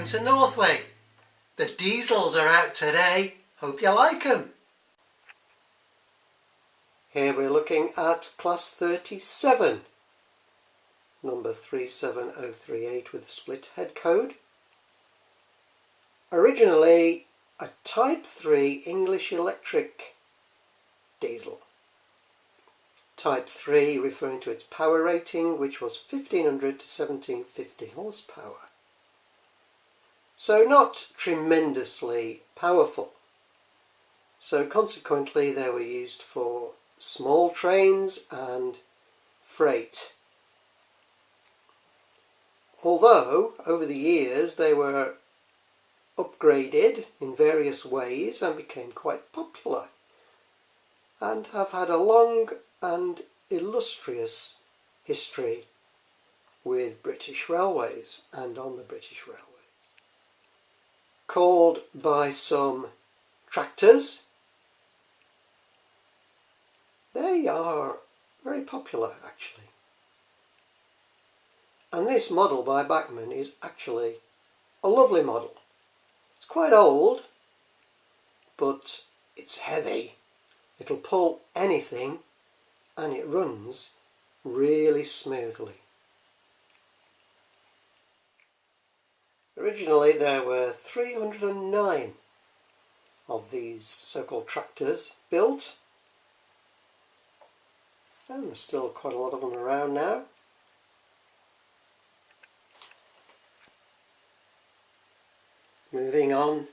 Welcome to Northway. The diesels are out today. Hope you like them. Here we're looking at class 37, number 37038 with a split head code. Originally a Type 3 English electric diesel. Type 3 referring to its power rating, which was 1500 to 1750 horsepower. So not tremendously powerful. So consequently they were used for small trains and freight. Although over the years they were upgraded in various ways and became quite popular and have had a long and illustrious history with British Railways and on the British Railways. Called by some tractors, they are very popular actually. And this model by Bachmann is actually a lovely model. It's quite old, but it's heavy. It'll pull anything and it runs really smoothly. Originally there were 309 of these so-called tractors built, and there's still quite a lot of them around now. Moving on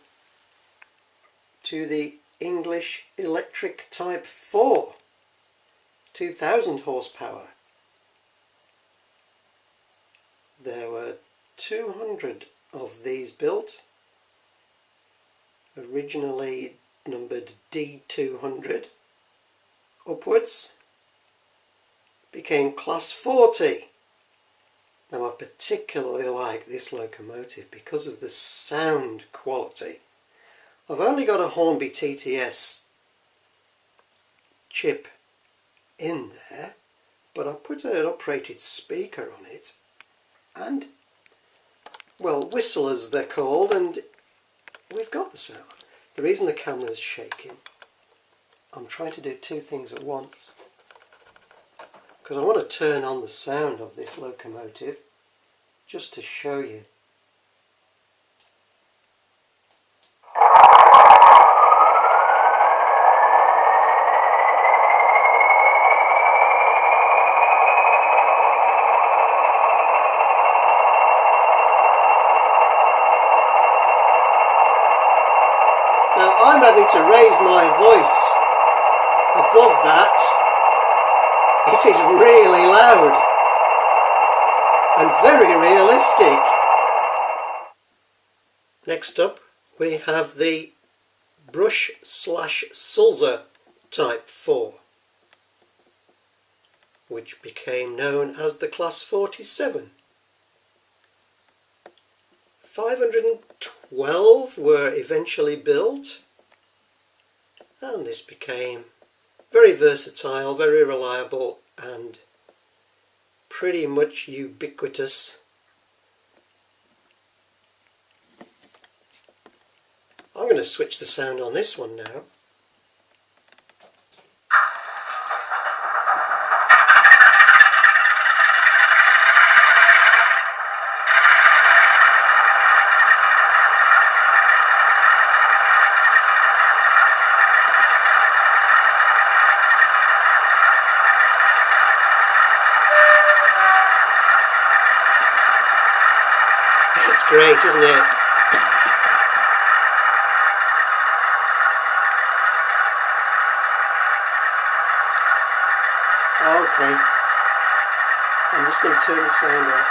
to the English Electric Type 4, 2000 horsepower. There were 200 of these built, originally numbered D200 upwards, became class 40. Now I particularly like this locomotive because of the sound quality. I've only got a Hornby TTS chip in there, but I put an uprated speaker on it and, well, whistle as they're called, and we've got the sound. The reason the camera's shaking, I'm trying to do two things at once, because I want to turn on the sound of this locomotive just to show you. Now I'm having to raise my voice above that. It is really loud and very realistic. Next up we have the Brush/Sulzer Type 4, which became known as the Class 47. 512 were eventually built, and this became very versatile, very reliable and pretty much ubiquitous. I'm going to switch the sound on this one now. It's great, isn't it? Okay, I'm just going to turn the sound off.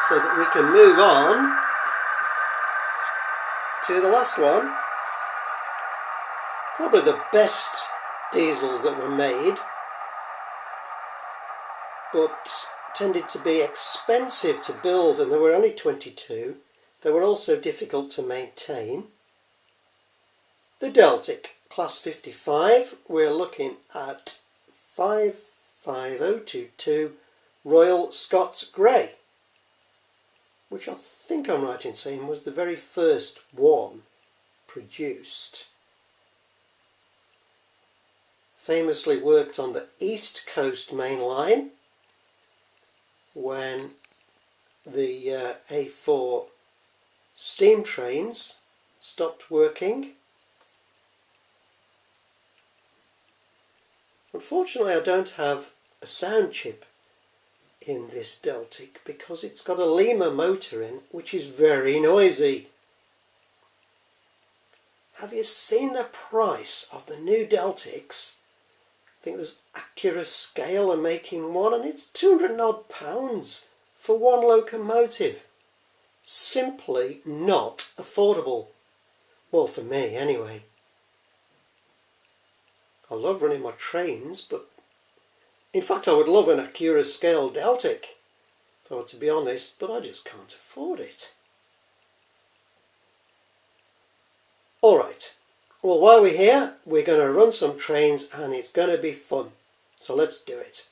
So that we can move on to the last one. Probably the best diesels that were made, but tended to be expensive to build, and there were only 22. They were also difficult to maintain. The Deltic Class 55, we're looking at 55022 Royal Scots Grey, which I think I'm right in saying was the very first one produced. Famously worked on the East Coast Main Line when the A4 steam trains stopped working. Unfortunately, I don't have a sound chip in this Deltic because it's got a Lima motor in, which is very noisy. Have you seen the price of the new Deltics? I think there's Acura Scale are making one, and it's £200 odd for one locomotive. Simply not affordable. Well, for me anyway. I love running my trains, but in fact I would love an Acura Scale Deltic, if I were to be honest, but I just can't afford it. Alright, well while we're here, we're going to run some trains and it's going to be fun. So let's do it.